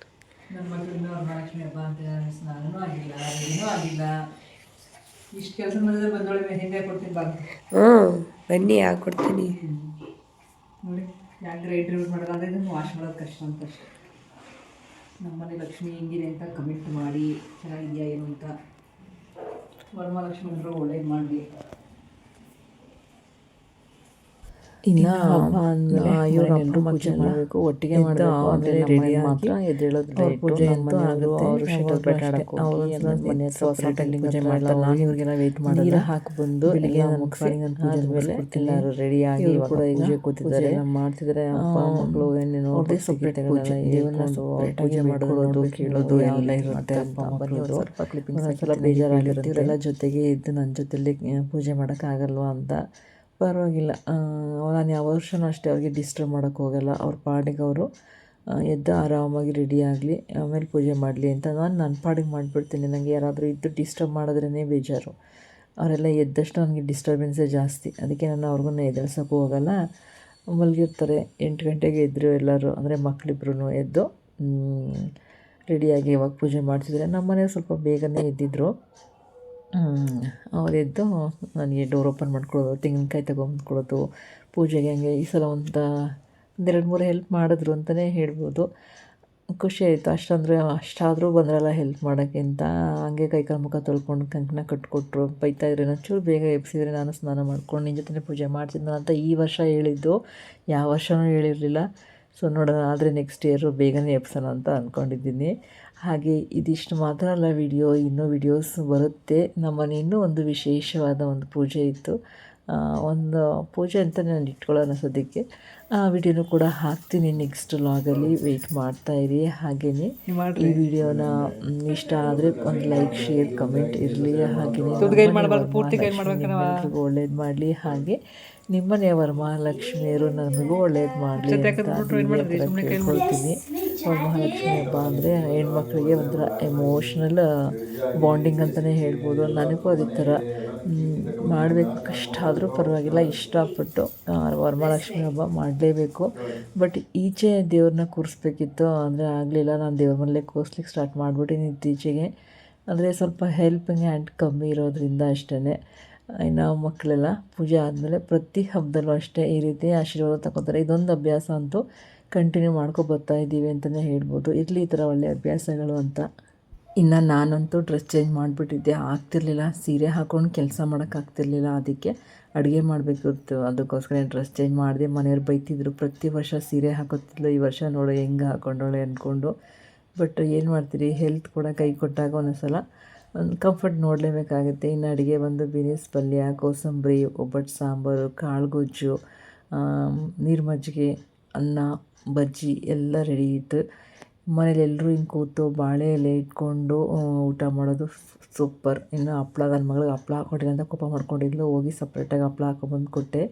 ನನ್ನ ಮಕ್ಕಳಿಂದ ಅವ್ರ ಮಹಾಲಕ್ಷ್ಮಿ ಹಬ್ಬ ಅಂತ ಸ್ನಾನನೂ ಆಗಿಲ್ಲ, ಏನೂ ಆಗಿಲ್ಲ. ಇಷ್ಟು ಕೆಲಸ ಮಾಡಿದ್ರೆ ಬಂದೊಳಗೆ ಹೆಂಗೆ ಕೊಡ್ತೀನಿ ಬಾಂತ. ಹ್ಞೂ, ಬನ್ನಿ ಹಾಕ್ಕೊಡ್ತೀನಿ. ನೋಡಿ, ಯಾಕೆ ಗ್ರೈಂಡ್ರ್ ಯೂಸ್ ಮಾಡೋದು ಅಂದರೆ ಇದನ್ನು ವಾಶ್ ಮಾಡೋದು ಕಷ್ಟ ಅಂತ ಅಷ್ಟೇ. ನಮ್ಮನೆ ಲಕ್ಷ್ಮಿ ಹೆಂಗಿದೆ ಅಂತ ಕಮೆಂಟ್ ಮಾಡಿ, ಚೆನ್ನಾಗಿದೆಯಾ ಏನು ಅಂತ. ವರಮಹಾಲಕ್ಷ್ಮಿ ಅಂದರೂ ಒಳ್ಳೇದು ಮಾಡಲಿ. ಇನ್ನು ಹಬ್ಬ ಅಂದಮೇಲೆ ಇವರೆಲ್ಲರೂ ಪೂಜೆ ಮಾಡಬೇಕು, ಒಟ್ಟಿಗೆ ಮಾಡಬೇಕು. ಅಂದರೆ ರೆಡಿ ಮಾತ್ರ ಎದ್ದೇಳೋದಿಲ್ಲ. ಪೂಜೆ ಅಂತೂ ಆಗುತ್ತೆ. ಅವರು ಶಟಲ್ ಬ್ಯಾಟ್ ಆಡೋಕ್ಕೆ ಮನೆ ಸಪ್ರೇಟಾಗಿ ಪೂಜೆ ಮಾಡ್ತಾರೆ. ನಾನು ಇವ್ರಿಗೆಲ್ಲ ವೆಯ್ಟ್ ಮಾಡಿ ನೀರು ಹಾಕಿ ಬಂದು ಬೆಳಿಗ್ಗೆ ಆದಮೇಲೆ ಎಲ್ಲರೂ ರೆಡಿಯಾಗಿ ಕೂಡ ಪೂಜೆ ಕೂತಿದ್ದಾರೆ, ಮಾಡ್ತಿದ್ದಾರೆ. ಅಪ್ಪ ಮಕ್ಕಳು ಏನೇನೋ ಸಪ್ರೇಟ್ ಪೂಜೆ, ಪೂಜೆ ಮಾಡೋದು, ಕೇಳೋದು ಎಲ್ಲ ಇರುತ್ತೆ. ಅಪ್ಪ ಮಕ್ಕಳು ಸ್ವಲ್ಪ ಕ್ಲಿಪ್ಪಿಂಗ್ಸ್ ಎಲ್ಲ ಬೇಜಾರಾಗಿರುತ್ತೆ. ಇವರೆಲ್ಲ ಜೊತೆಗೆ ಇದ್ದು ನನ್ನ ಜೊತೆಲಿ ಪೂಜೆ ಮಾಡೋಕ್ಕಾಗಲ್ವಾ ಅಂತ. ಪರವಾಗಿಲ್ಲ, ನಾನು ಯಾವ ವರ್ಷವೂ ಅಷ್ಟೇ ಅವ್ರಿಗೆ ಡಿಸ್ಟರ್ಬ್ ಮಾಡೋಕ್ಕೆ ಹೋಗಲ್ಲ. ಅವ್ರ ಪಾಡಿಗೆ ಅವರು ಎದ್ದು ಆರಾಮಾಗಿ ರೆಡಿ ಆಗಲಿ, ಆಮೇಲೆ ಪೂಜೆ ಮಾಡಲಿ ಅಂತ ನಾನು ನನ್ನ ಪಾಡಿಗೆ ಮಾಡಿಬಿಡ್ತೀನಿ. ನನಗೆ ಯಾರಾದರೂ ಇದ್ದು ಡಿಸ್ಟರ್ಬ್ ಮಾಡಿದ್ರೇ ಬೇಜಾರು. ಅವರೆಲ್ಲ ಎದ್ದಷ್ಟು ನನಗೆ ಡಿಸ್ಟರ್ಬೆನ್ಸೇ ಜಾಸ್ತಿ. ಅದಕ್ಕೆ ನಾನು ಅವ್ರಿಗೂ ಎದ್ದೇಳ್ಸೋಕ್ಕೂ ಹೋಗಲ್ಲ. ಮಲಗಿರ್ತಾರೆ. 8 ಗಂಟೆಗೆ ಎದ್ದರು ಎಲ್ಲರೂ, ಅಂದರೆ ಮಕ್ಕಳಿಬ್ರು ಎದ್ದು ರೆಡಿಯಾಗಿ ಇವಾಗ ಪೂಜೆ ಮಾಡ್ತಿದ್ದಾರೆ. ನಮ್ಮ ಮನೆಯವ್ರು ಸ್ವಲ್ಪ ಬೇಗನೆ ಎದ್ದಿದ್ರು. ಅವರೆದ್ದು ನನಗೆ ಡೋರ್ ಓಪನ್ ಮಾಡ್ಕೊಡೋದು, ತೆಂಗಿನಕಾಯಿ ತಗೊಂಡ್ಕೊಡೋದು, ಪೂಜೆಗೆ ಹಂಗೆ ಈ ಸಲ ಒಂದು 2-3 ಹೆಲ್ಪ್ ಮಾಡಿದ್ರು ಅಂತಲೇ ಹೇಳ್ಬೋದು. ಖುಷಿ ಆಯಿತು. ಅಷ್ಟಾದರೂ ಬಂದ್ರಲ್ಲ ಹೆಲ್ಪ್ ಮಾಡೋಕ್ಕೆ ಅಂತ. ಹಂಗೆ ಕೈಕಾಲು ಮುಖ ತೊಳ್ಕೊಂಡು ಕಂಕಣ ಕಟ್ಕೊಟ್ರು. ಬೈತಾಯಿದ್ರು, ಒಂಚೂರು ಬೇಗ ಎಬ್ಸಿದ್ರೆ ನಾನು ಸ್ನಾನ ಮಾಡ್ಕೊಂಡು ನಿನ್ನ ಜೊತೆ ಪೂಜೆ ಮಾಡ್ತಿದ್ದೆ ಅಂತ ಈ ವರ್ಷ ಹೇಳಿದ್ದು. ಯಾವ ವರ್ಷವೂ ಹೇಳಿರಲಿಲ್ಲ. ಸೊ ನೋಡೋಣ, ಆದರೆ ನೆಕ್ಸ್ಟ್ ಇಯರು ಬೇಗನೆ ಎಬ್ಸೋಣ ಅಂತ ಅಂದ್ಕೊಂಡಿದ್ದೀನಿ. ಹಾಗೆ ಇದಿಷ್ಟು ಮಾತ್ರ ಅಲ್ಲ ವಿಡಿಯೋ, ಇನ್ನೂ ವಿಡಿಯೋಸ್ ಬರುತ್ತೆ. ನಮ್ಮನೆ ಇನ್ನೂ ಒಂದು ವಿಶೇಷವಾದ ಒಂದು ಪೂಜೆ ಇತ್ತು. ಒಂದು ಪೂಜೆ ಅಂತ ನಾನು ಇಟ್ಕೊಳ್ಳೋಣ ಸದ್ಯಕ್ಕೆ. ಆ ವಿಡಿಯೋನೂ ಕೂಡ ಹಾಕ್ತೀನಿ ನೆಕ್ಸ್ಟ್ ವ್ಲಾಗಲ್ಲಿ. ವೆಯ್ಟ್ ಮಾಡ್ತಾಯಿರಿ. ಹಾಗೆಯೇ ಈ ವಿಡಿಯೋನ ಇಷ್ಟ ಆದರೆ ಒಂದು ಲೈಕ್, ಶೇರ್, ಕಮೆಂಟ್ ಇರಲಿ. ಹಾಗೆಯೇ ಒಳ್ಳೇದು ಮಾಡಲಿ. ಹಾಗೆ ನಿಮ್ಮನೆಯ ವರಮಹಾಲಕ್ಷ್ಮಿಯರು ನಮಗೂ ಒಳ್ಳೇದು ಮಾಡಲಿ ಅಂತ ದೇವಿ ಹತ್ರ ಕೇಳ್ಕೊಳ್ತೀನಿ. ವರಮಹಾಲಕ್ಷ್ಮಿ ಹಬ್ಬ ಅಂದರೆ ಹೆಣ್ಮಕ್ಳಿಗೆ ಒಂಥರ ಎಮೋಷ್ನಲ್ ಬಾಂಡಿಂಗ್ ಅಂತಲೇ ಹೇಳ್ಬೋದು. ನನಗೂ ಅದೇ ಥರ ಮಾಡಬೇಕು, ಕಷ್ಟ ಆದರೂ ಪರವಾಗಿಲ್ಲ, ಇಷ್ಟಪಟ್ಟು ವರಮಹಾಲಕ್ಷ್ಮಿ ಹಬ್ಬ ಮಾಡಲೇಬೇಕು. ಬಟ್ ಈಚೆ ದೇವ್ರನ್ನ ಕೂರಿಸ್ಬೇಕಿತ್ತು, ಅಂದರೆ ಆಗಲಿಲ್ಲ. ನಾನು ದೇವ್ರ ಮನೇಲೆ ಕೂರಿಸ್ಲಿಕ್ಕೆ ಸ್ಟಾರ್ಟ್ ಮಾಡಿಬಿಟ್ಟಿನಿ ಇತ್ತೀಚೆಗೆ. ಅಂದರೆ ಸ್ವಲ್ಪ ಹೆಲ್ಪಿಂಗ್ ಹ್ಯಾಂಡ್ ಕಮ್ಮಿ ಇರೋದ್ರಿಂದ ಅಷ್ಟೇ. ಇನ್ನು ಮಕ್ಕಳೆಲ್ಲ ಪೂಜೆ ಆದಮೇಲೆ ಪ್ರತಿ ಹಬ್ಬದಲ್ಲೂ ಅಷ್ಟೇ ಈ ರೀತಿ ಆಶೀರ್ವಾದ ತಗೋತಾರೆ. ಇದೊಂದು ಅಭ್ಯಾಸ ಅಂತೂ ಕಂಟಿನ್ಯೂ ಮಾಡ್ಕೊಬರ್ತಾ ಇದ್ದೀವಿ ಅಂತಲೇ ಹೇಳ್ಬೋದು. ಇರಲಿ ಈ ಥರ ಒಳ್ಳೆಯ ಅಭ್ಯಾಸಗಳು ಅಂತ. ಇನ್ನು ನಾನಂತೂ ಡ್ರೆಸ್ ಚೇಂಜ್ ಮಾಡಿಬಿಟ್ಟಿದ್ದೆ, ಆಗ್ತಿರ್ಲಿಲ್ಲ. ಸೀರೆ ಹಾಕ್ಕೊಂಡು ಕೆಲಸ ಮಾಡೋಕ್ಕಾಗ್ತಿರ್ಲಿಲ್ಲ. ಅದಕ್ಕೆ ಅಡುಗೆ ಮಾಡಬೇಕಿತ್ತು, ಅದಕ್ಕೋಸ್ಕರ ಡ್ರೆಸ್ ಚೇಂಜ್ ಮಾಡಿದೆ. ಮನೆಯವ್ರು ಬೈತಿದ್ರು, ಪ್ರತಿ ವರ್ಷ ಸೀರೆ ಹಾಕೋತಿದ್ಲು, ಈ ವರ್ಷ ನೋಡು ಹೆಂಗೆ ಹಾಕ್ಕೊಂಡೋಳೆ ಅಂದ್ಕೊಂಡು. ಬಟ್ ಏನು ಮಾಡ್ತೀರಿ, ಹೆಲ್ತ್ ಕೂಡ ಕೈ ಕೊಟ್ಟಾಗ ಒಂದೊಂದ್ಸಲ ಕಂಫರ್ಟ್ ನೋಡಲೇಬೇಕಾಗುತ್ತೆ. ಇನ್ನು ಅಡುಗೆ ಬಂದು ಬೀನ್ಸ್ ಪಲ್ಯ, ಕೋಸಂಬರಿ, ಒಬ್ಬಟ್ಟು ಸಾಂಬಾರು, ಕಾಳುಗೊಜ್ಜು, ನೀರು ಮಜ್ಜಿಗೆ, ಅನ್ನ, ಬಜ್ಜಿ ಎಲ್ಲ ರೆಡಿ ಇತ್ತು. ಮನೇಲಿ ಎಲ್ಲರೂ ಹಿಂಗೆ ಕೂತು ಬಾಳೆ ಎಲೆ ಇಟ್ಕೊಂಡು ಊಟ ಮಾಡೋದು ಸೂಪರ್. ಇನ್ನು ಹಪ್ಳ, ನನ್ನ ಮಗಳಿಗೆ ಹಪ್ಳ ಹಾಕ್ಕೊಟ್ಟಿಲ್ಲ ಅಂತ ಕೋಪ ಮಾಡ್ಕೊಂಡಿದ್ಲು. ಹೋಗಿ ಸಪ್ರೇಟಾಗಿ ಹಪ್ಳ ಹಾಕೊಂಬಂದು ಕೊಟ್ಟೆ.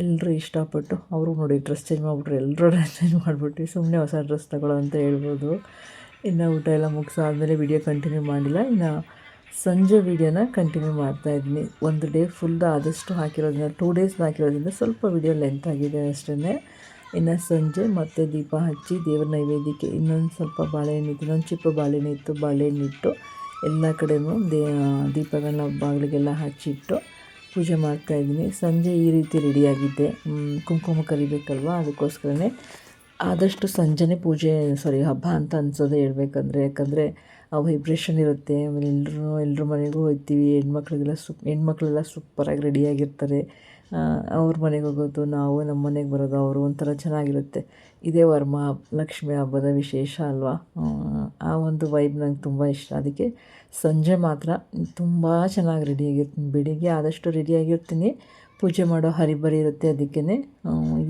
ಎಲ್ಲರೂ ಇಷ್ಟಪಟ್ಟು ಅವರು ನೋಡಿ ಡ್ರೆಸ್ ಚೇಂಜ್ ಮಾಡಿಬಿಟ್ರು. ಎಲ್ಲರೂ ಡ್ರೆಸ್ ಚೇಂಜ್ ಮಾಡಿಬಿಟ್ಟು ಸುಮ್ಮನೆ ಹೊಸ ಡ್ರೆಸ್ ತಗೊಳ್ಳೋ ಅಂತ ಹೇಳ್ಬೋದು. ಇನ್ನು ಊಟ ಎಲ್ಲ ಮುಗಿಸಾದ್ಮೇಲೆ ವಿಡಿಯೋ ಕಂಟಿನ್ಯೂ ಮಾಡಿಲ್ಲ. ಇನ್ನು ಸಂಜೆ ವೀಡಿಯೋನ ಕಂಟಿನ್ಯೂ ಮಾಡ್ತಾಯಿದ್ದೀನಿ. ಒಂದು ಡೇ ಫುಲ್ ಆದಷ್ಟು ಹಾಕಿರೋದ್ರಿಂದ 2 ಡೇಸ್ ಹಾಕಿರೋದ್ರಿಂದ ಸ್ವಲ್ಪ ವಿಡಿಯೋ ಲೆಂತ್ ಆಗಿದೆ ಅಷ್ಟೇ. ಇನ್ನು ಸಂಜೆ ಮತ್ತೆ ದೀಪ ಹಚ್ಚಿ ದೇವರ ನೈವೇದ್ಯಕ್ಕೆ ಇನ್ನೊಂದು ಸ್ವಲ್ಪ ಬಾಳೆಹಣ್ಣು ಇತ್ತು, ಇನ್ನೊಂದು ಚಿಕ್ಕ ಬಾಳೆಹಣ್ಣು ಇತ್ತು, ಬಾಳೆಹಣ್ಣಿಟ್ಟು ಎಲ್ಲ ಕಡೆಯೂ ದೀಪಗಳನ್ನ ಬಾಗಿಲಿಗೆಲ್ಲ ಹಚ್ಚಿಟ್ಟು ಪೂಜೆ ಮಾಡ್ತಾಯಿದ್ದೀನಿ. ಸಂಜೆ ಈ ರೀತಿ ರೆಡಿಯಾಗಿದ್ದೆ. ಕುಂಕುಮ ಕರಿಬೇಕಲ್ವ, ಅದಕ್ಕೋಸ್ಕರನೇ ಆದಷ್ಟು ಸಂಜೆನೇ ಹಬ್ಬ ಅಂತ ಅನ್ಸೋದೇ ಹೇಳ್ಬೇಕಂದ್ರೆ. ಯಾಕಂದರೆ ಆ ವೈಬ್ರೇಷನ್ ಇರುತ್ತೆ. ಆಮೇಲೆ ಎಲ್ಲರ ಮನೆಗೂ ಹೋಗ್ತೀವಿ. ಹೆಣ್ಮಕ್ಳೆಲ್ಲ ಸೂಪರಾಗಿ ರೆಡಿಯಾಗಿರ್ತಾರೆ. ಅವ್ರ ಮನೆಗೆ ಹೋಗೋದು, ನಾವು ನಮ್ಮ ಮನೆಗೆ ಬರೋದು, ಅವರು ಒಂಥರ ಚೆನ್ನಾಗಿರುತ್ತೆ. ಇದೇ ವರಮಹಾಲಕ್ಷ್ಮಿ ಹಬ್ಬದ ವಿಶೇಷ ಅಲ್ವಾ. ಆ ಒಂದು ವೈಬ್ ನಂಗೆ ತುಂಬ ಇಷ್ಟ. ಅದಕ್ಕೆ ಸಂಜೆ ಮಾತ್ರ ತುಂಬ ಚೆನ್ನಾಗಿ ರೆಡಿಯಾಗಿರ್ತೀನಿ. ಬೆಳಿಗ್ಗೆ ಆದಷ್ಟು ರೆಡಿಯಾಗಿರ್ತೀನಿ, ಪೂಜೆ ಮಾಡೋ ಹರಿಬರಿ ಇರುತ್ತೆ. ಅದಕ್ಕೇ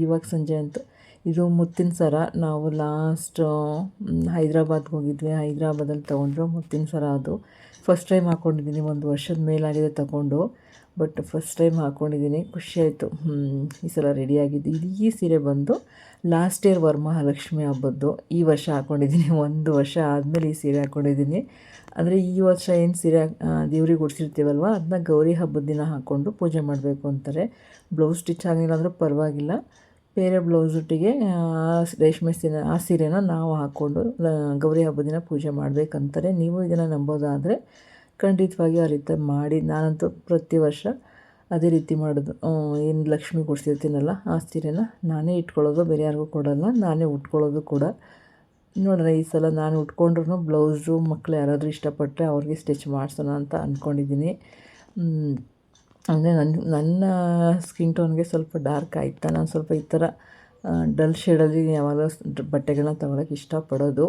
ಇವಾಗ ಸಂಜೆ ಅಂತೂ ಇದು ಮುತ್ತಿನ ಸರ. ನಾವು ಲಾಸ್ಟ್ ಹೈದ್ರಾಬಾದ್ಗೆ ಹೋಗಿದ್ವಿ. ಹೈದ್ರಾಬಾದಲ್ಲಿ ತೊಗೊಂಡ್ರು ಮುತ್ತಿನ ಸರ. ಅದು ಫಸ್ಟ್ ಟೈಮ್ ಹಾಕ್ಕೊಂಡಿದ್ದೀನಿ. 1 ವರ್ಷದ ಮೇಲಾಗಿದೆ ತಗೊಂಡು, ಬಟ್ ಫಸ್ಟ್ ಟೈಮ್ ಹಾಕ್ಕೊಂಡಿದ್ದೀನಿ. ಖುಷಿಯಾಯಿತು. ಈ ಸಲ ರೆಡಿಯಾಗಿದ್ದು. ಈ ಸೀರೆ ಬಂದು ಲಾಸ್ಟ್ ಇಯರ್ ವರಮಹಾಲಕ್ಷ್ಮಿ ಹಬ್ಬದ್ದು. ಈ ವರ್ಷ ಹಾಕ್ಕೊಂಡಿದ್ದೀನಿ. 1 ವರ್ಷ ಆದಮೇಲೆ ಈ ಸೀರೆ ಹಾಕ್ಕೊಂಡಿದ್ದೀನಿ. ಅಂದರೆ ಈ ವರ್ಷ ಏನು ಸೀರೆ ದೇವ್ರಿಗೆ ಉಡ್ಸಿರ್ತೀವಲ್ವ, ಅದನ್ನ ಗೌರಿ ಹಬ್ಬದ ದಿನ ಹಾಕ್ಕೊಂಡು ಪೂಜೆ ಮಾಡಬೇಕು ಅಂತಾರೆ. ಬ್ಲೌಸ್ ಸ್ಟಿಚ್ ಆಗಿಲ್ಲ ಅಂದರೂ ಪರವಾಗಿಲ್ಲ, ಬೇರೆ ಬ್ಲೌಸೊಟ್ಟಿಗೆ ರೇಷ್ಮೆ ಸೀರೆನ ನಾವು ಹಾಕ್ಕೊಂಡು ಗೌರಿ ಹಬ್ಬದ ದಿನ ಪೂಜೆ ಮಾಡಬೇಕಂತಾರೆ. ನೀವು ಇದನ್ನು ನಂಬೋದಾದರೆ ಖಂಡಿತವಾಗಿ ಆ ರೀತಿ ಮಾಡಿ. ನಾನಂತೂ ಪ್ರತಿ ವರ್ಷ ಅದೇ ರೀತಿ ಮಾಡೋದು. ಏನು ಲಕ್ಷ್ಮಿ ಕೊಡ್ಸಿರ್ತೀನಲ್ಲ ಆ ಸೀರೆನ ನಾನೇ ಇಟ್ಕೊಳ್ಳೋದು, ಬೇರೆ ಯಾರಿಗೂ ಕೊಡೋಲ್ಲ, ನಾನೇ ಉಟ್ಕೊಳ್ಳೋದು ಕೂಡ. ನೋಡೋಣ ಈ ಸಲ ನಾನು ಉಟ್ಕೊಂಡ್ರೂ ಬ್ಲೌಸು ಮಕ್ಕಳು ಯಾರಾದರೂ ಇಷ್ಟಪಟ್ಟರೆ ಅವ್ರಿಗೆ ಸ್ಟಿಚ್ ಮಾಡಿಸೋಣ ಅಂತ ಅಂದ್ಕೊಂಡಿದ್ದೀನಿ. ಅಂದರೆ ನನ್ನ ಸ್ಕಿನ್ ಟೋನ್ಗೆ ಸ್ವಲ್ಪ ಡಾರ್ಕ್ ಆಯಿತಾ, ನಾನು ಸ್ವಲ್ಪ ಈ ಥರ ಡಲ್ ಶೇಡಲ್ಲಿ ಯಾವಾಗ ಬಟ್ಟೆಗಳನ್ನ ತೊಗೊಳಕ್ಕೆ ಇಷ್ಟಪಡೋದು.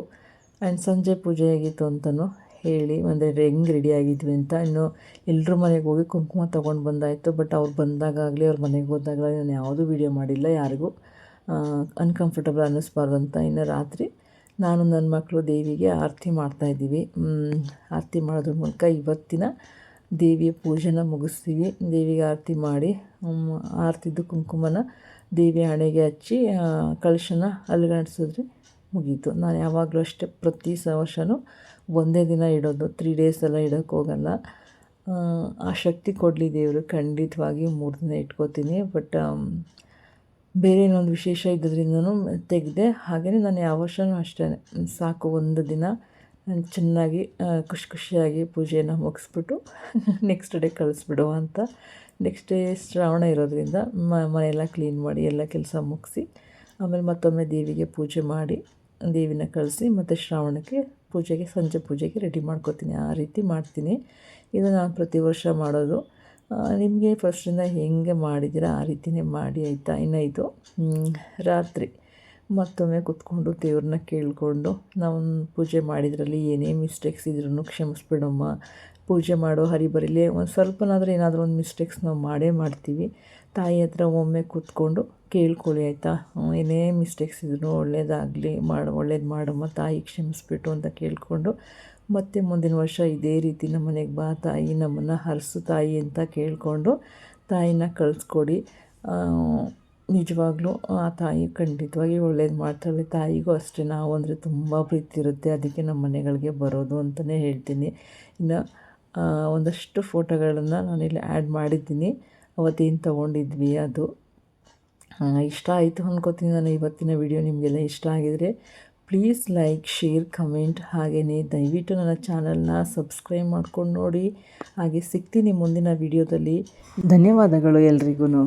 ಆ್ಯಂಡ್ ಸಂಜೆ ಪೂಜೆ ಹೇಗಿತ್ತು ಅಂತಲೂ ಹೇಳಿ, ಅಂದರೆ ಹೆಂಗೆ ರೆಡಿಯಾಗಿದ್ವಿ ಅಂತ. ಇನ್ನು ಎಲ್ಲರ ಮನೆಗೆ ಹೋಗಿ ಕುಂಕುಮ ತೊಗೊಂಡು ಬಂದಾಯಿತು. ಬಟ್ ಅವ್ರು ಬಂದಾಗಲಿ ಅವ್ರ ಮನೆಗೆ ಹೋದಾಗಲಿ ನಾನು ಯಾವುದೂ ವೀಡಿಯೋ ಮಾಡಿಲ್ಲ, ಯಾರಿಗೂ ಅನ್ಕಂಫರ್ಟಬಲ್ ಅನ್ನಿಸ್ಬಾರ್ದು ಅಂತ. ಇನ್ನು ರಾತ್ರಿ ನಾನು ನನ್ನ ಮಕ್ಕಳು ದೇವಿಗೆ ಆರತಿ ಮಾಡ್ತಾಯಿದ್ದೀವಿ. ಆರತಿ ಮಾಡೋದ್ರ ಮೂಲಕ ಇವತ್ತಿನ ದೇವಿಯ ಪೂಜೆನ ಮುಗಿಸ್ತೀವಿ. ದೇವಿಗೆ ಆರತಿ ಮಾಡಿ ಆರತಿದ್ದು ಕುಂಕುಮನ ದೇವಿ ಹಣೆಗೆ ಹಚ್ಚಿ ಕಳಶನ ಅಲುಗಾಡಿಸಿದ್ರೆ ಮುಗೀತು. ನಾನು ಯಾವಾಗಲೂ ಅಷ್ಟೇ ಪ್ರತಿ ವರ್ಷವೂ ಒಂದೇ ದಿನ ಇಡೋದು, 3 ಡೇಸ್ ಎಲ್ಲ ಇಡೋಕ್ಕೆ ಹೋಗಲ್ಲ. ಆ ಶಕ್ತಿ ಕೊಡಲಿ ದೇವರು, ಖಂಡಿತವಾಗಿ 3 ದಿನ ಇಟ್ಕೋತೀನಿ. ಬಟ್ ಬೇರೆ ಇನ್ನೊಂದು ವಿಶೇಷ ಇದ್ದದ್ರಿಂದನೂ ತೆಗೆದೆ. ಹಾಗೆಯೇ ನಾನು ಯಾವ ವರ್ಷವೂ ಅಷ್ಟೇ, ಸಾಕು ಒಂದು ದಿನ ಚೆನ್ನಾಗಿ ಖುಷಿಯಾಗಿ ಪೂಜೆಯನ್ನು ಮುಗಿಸ್ಬಿಟ್ಟು ನೆಕ್ಸ್ಟ್ ಡೇ ಕಳಿಸ್ಬಿಡುವ ಅಂತ. ನೆಕ್ಸ್ಟ್ ಡೇ ಶ್ರಾವಣ ಇರೋದ್ರಿಂದ ಮನೆಯೆಲ್ಲ ಕ್ಲೀನ್ ಮಾಡಿ ಎಲ್ಲ ಕೆಲಸ ಮುಗಿಸಿ ಆಮೇಲೆ ಮತ್ತೊಮ್ಮೆ ದೇವಿಗೆ ಪೂಜೆ ಮಾಡಿ ದೇವಿನ ಕಳಿಸಿ ಮತ್ತು ಶ್ರಾವಣಕ್ಕೆ ಸಂಜೆ ಪೂಜೆಗೆ ರೆಡಿ ಮಾಡ್ಕೋತೀನಿ. ಆ ರೀತಿ ಮಾಡ್ತೀನಿ. ಇದು ನಾನು ಪ್ರತಿ ವರ್ಷ ಮಾಡೋದು. ನಿಮಗೆ ಫಸ್ಟಿಂದ ಹೆಂಗೆ ಮಾಡಿದ್ದೀರಾ ಆ ರೀತಿಯೇ ಮಾಡಿ, ಆಯಿತಾ. ಇನ್ನು ಇದು ರಾತ್ರಿ ಮತ್ತೊಮ್ಮೆ ಕೂತ್ಕೊಂಡು ದೇವ್ರನ್ನ ಕೇಳಿಕೊಂಡು, ನಾವು ಪೂಜೆ ಮಾಡಿದ್ರಲ್ಲಿ ಏನೇ ಮಿಸ್ಟೇಕ್ಸ್ ಇದ್ರೂ ಕ್ಷಮಿಸ್ಬಿಡಮ್ಮ. ಪೂಜೆ ಮಾಡೋ ಹರಿಬರಿಲಿ ಒಂದು ಸ್ವಲ್ಪನಾದರೂ ಏನಾದರೂ ಒಂದು ಮಿಸ್ಟೇಕ್ಸ್ ನಾವು ಮಾಡೇ ಮಾಡ್ತೀವಿ. ತಾಯಿ ಹತ್ರ ಒಮ್ಮೆ ಕೂತ್ಕೊಂಡು ಕೇಳ್ಕೊಳ್ಳಿ, ಆಯಿತಾ. ಏನೇ ಮಿಸ್ಟೇಕ್ಸ್ ಇದ್ರೂ ಒಳ್ಳೇದು ಮಾಡಮ್ಮ ತಾಯಿ, ಕ್ಷಮಿಸ್ಬಿಟ್ಟು ಅಂತ ಕೇಳಿಕೊಂಡು ಮತ್ತು ಮುಂದಿನ ವರ್ಷ ಇದೇ ರೀತಿ ನಮ್ಮ ಮನೆಗೆ ಬಾ ತಾಯಿ, ನಮ್ಮನ್ನು ಹರಸು ತಾಯಿ ಅಂತ ಕೇಳಿಕೊಂಡು ತಾಯಿನ ಕಳಿಸ್ಕೊಡಿ. ನಿಜವಾಗ್ಲೂ ಆ ತಾಯಿ ಖಂಡಿತವಾಗಿ ಒಳ್ಳೇದು ಮಾಡ್ತಾಳೆ. ತಾಯಿಗೂ ಅಷ್ಟೇ ನಾವು ಅಂದರೆ ತುಂಬ ಪ್ರೀತಿ ಇರುತ್ತೆ, ಅದಕ್ಕೆ ನಮ್ಮ ಮನೆಗಳಿಗೆ ಬರೋದು ಅಂತಲೇ ಹೇಳ್ತೀನಿ. ಇನ್ನು ಒಂದಷ್ಟು ಫೋಟೋಗಳನ್ನು ನಾನಿಲ್ಲಿ ಆ್ಯಡ್ ಮಾಡಿದ್ದೀನಿ, ಅವತ್ತೇನು ತೊಗೊಂಡಿದ್ವಿ ಅದು. ಇಷ್ಟ ಆಯಿತು ಅಂದ್ಕೋತೀನಿ. ನಾನು ಇವತ್ತಿನ ವಿಡಿಯೋ ನಿಮಗೆಲ್ಲ ಇಷ್ಟ ಆಗಿದರೆ ಪ್ಲೀಸ್ ಲೈಕ್, ಶೇರ್, ಕಮೆಂಟ್, ಹಾಗೆಯೇ ದಯವಿಟ್ಟು ನನ್ನ ಚಾನಲ್ನ ಸಬ್ಸ್ಕ್ರೈಬ್ ಮಾಡ್ಕೊಂಡು ನೋಡಿ. ಹಾಗೆ ಸಿಗ್ತೀನಿ ಮುಂದಿನ ವಿಡಿಯೋದಲ್ಲಿ. ಧನ್ಯವಾದಗಳು ಎಲ್ರಿಗೂ.